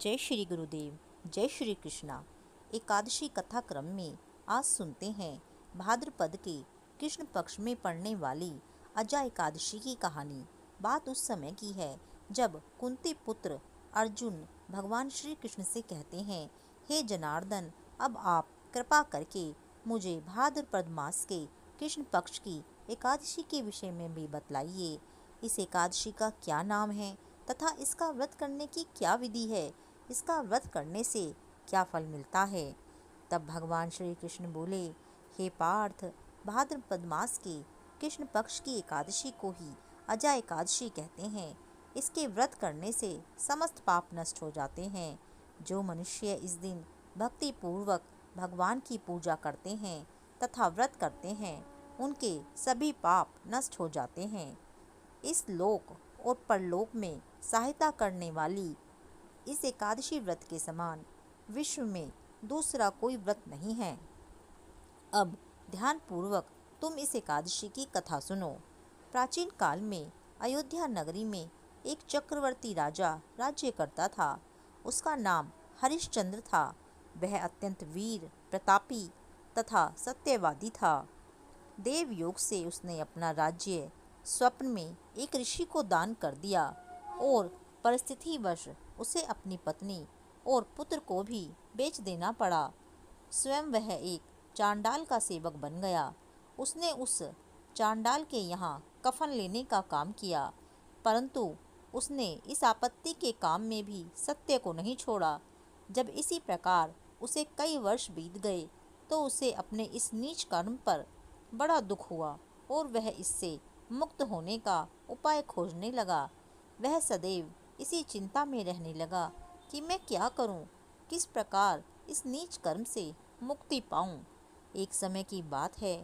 जय श्री गुरुदेव, जय श्री कृष्णा। एकादशी कथा क्रम में आज सुनते हैं भाद्रपद के कृष्ण पक्ष में पड़ने वाली अजा एकादशी की कहानी। बात उस समय की है जब कुंती पुत्र अर्जुन भगवान श्री कृष्ण से कहते हैं, हे जनार्दन, अब आप कृपा करके मुझे भाद्रपद मास के कृष्ण पक्ष की एकादशी के विषय में भी बतलाइए। इस एकादशी का क्या नाम है तथा इसका व्रत करने की क्या विधि है, इसका व्रत करने से क्या फल मिलता है। तब भगवान श्री कृष्ण बोले, हे पार्थ, भाद्रपद मास के कृष्ण पक्ष की एकादशी को ही अजा एकादशी कहते हैं। इसके व्रत करने से समस्त पाप नष्ट हो जाते हैं। जो मनुष्य इस दिन भक्ति पूर्वक भगवान की पूजा करते हैं तथा व्रत करते हैं, उनके सभी पाप नष्ट हो जाते हैं। इस लोक और परलोक में सहायता करने वाली इस एकादशी व्रत के समान विश्व में दूसरा कोई व्रत नहीं है। अब ध्यान पूर्वक तुम इस एकादशी की कथा सुनो। प्राचीन काल में अयोध्या नगरी में एक चक्रवर्ती राजा राज्य करता था। उसका नाम हरिश्चंद्र था। वह अत्यंत वीर, प्रतापी तथा सत्यवादी था। देव योग से उसने अपना राज्य स्वप्न में एक ऋषि को दान कर दिया और परिस्थितिवश उसे अपनी पत्नी और पुत्र को भी बेच देना पड़ा। स्वयं वह एक चांडाल का सेवक बन गया। उसने उस चांडाल के यहाँ कफन लेने का काम किया, परंतु उसने इस आपत्ति के काम में भी सत्य को नहीं छोड़ा। जब इसी प्रकार उसे कई वर्ष बीत गए तो उसे अपने इस नीच कर्म पर बड़ा दुख हुआ और वह इससे मुक्त होने का उपाय खोजने लगा। वह सदैव इसी चिंता में रहने लगा कि मैं क्या करूं, किस प्रकार इस नीच कर्म से मुक्ति पाऊं। एक समय की बात है,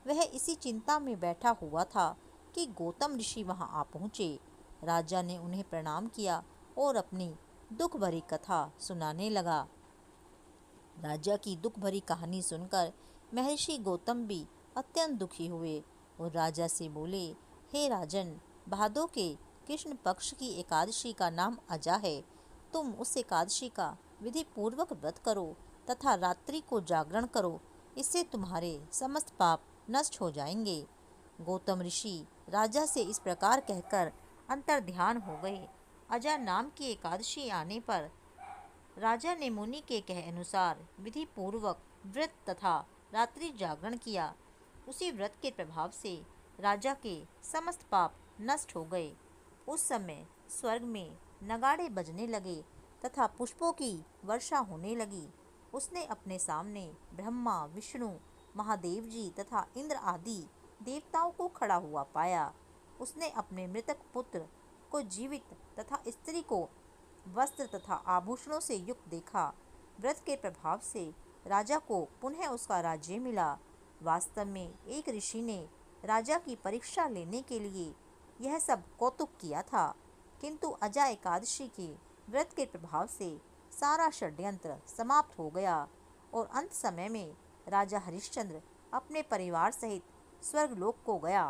वह इसी चिंता में बैठा हुआ था कि गौतम ऋषि वहां आ पहुँचे। राजा ने उन्हें प्रणाम किया और अपनी दुख भरी कथा सुनाने लगा। राजा की दुख भरी कहानी सुनकर महर्षि गौतम भी अत्यंत दुखी हुए और राजा से बोले, हे राजन, भादों के कृष्ण पक्ष की एकादशी का नाम अजा है। तुम उस एकादशी का विधि पूर्वक व्रत करो तथा रात्रि को जागरण करो। इससे तुम्हारे समस्त पाप नष्ट हो जाएंगे। गौतम ऋषि राजा से इस प्रकार कहकर अंतर ध्यान हो गए। अजा नाम की एकादशी आने पर राजा ने मुनि के कहे अनुसार विधि पूर्वक व्रत तथा रात्रि जागरण किया। उसी व्रत के प्रभाव से राजा के समस्त पाप नष्ट हो गए। उस समय स्वर्ग में नगाड़े बजने लगे तथा पुष्पों की वर्षा होने लगी। उसने अपने सामने ब्रह्मा, विष्णु, महादेव जी तथा इंद्र आदि देवताओं को खड़ा हुआ पाया। उसने अपने मृतक पुत्र को जीवित तथा स्त्री को वस्त्र तथा आभूषणों से युक्त देखा। व्रत के प्रभाव से राजा को पुनः उसका राज्य मिला। वास्तव में एक ऋषि ने राजा की परीक्षा लेने के लिए यह सब कौतुक किया था, किंतु अजा एकादशी के व्रत के प्रभाव से सारा षड्यंत्र समाप्त हो गया और अंत समय में राजा हरिश्चंद्र अपने परिवार सहित स्वर्गलोक को गया।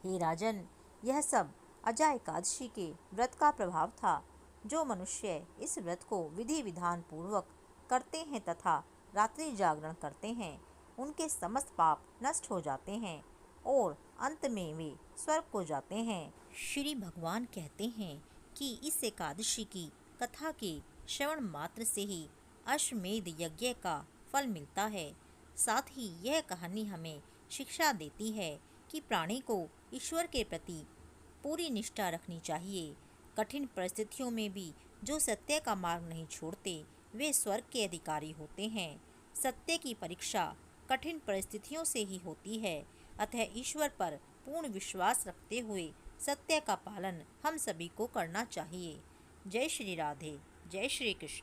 हे राजन, यह सब अजा एकादशी के व्रत का प्रभाव था। जो मनुष्य इस व्रत को विधि विधान पूर्वक करते हैं तथा रात्रि जागरण करते हैं, उनके समस्त पाप नष्ट हो जाते हैं और अंत में वे स्वर्ग को जाते हैं। श्री भगवान कहते हैं कि इस एकादशी की कथा के श्रवण मात्र से ही अश्वमेध यज्ञ का फल मिलता है। साथ ही यह कहानी हमें शिक्षा देती है कि प्राणी को ईश्वर के प्रति पूरी निष्ठा रखनी चाहिए। कठिन परिस्थितियों में भी जो सत्य का मार्ग नहीं छोड़ते, वे स्वर्ग के अधिकारी होते हैं। सत्य की परीक्षा कठिन परिस्थितियों से ही होती है। अतः ईश्वर पर पूर्ण विश्वास रखते हुए सत्य का पालन हम सभी को करना चाहिए। जय श्री राधे, जय श्री कृष्ण।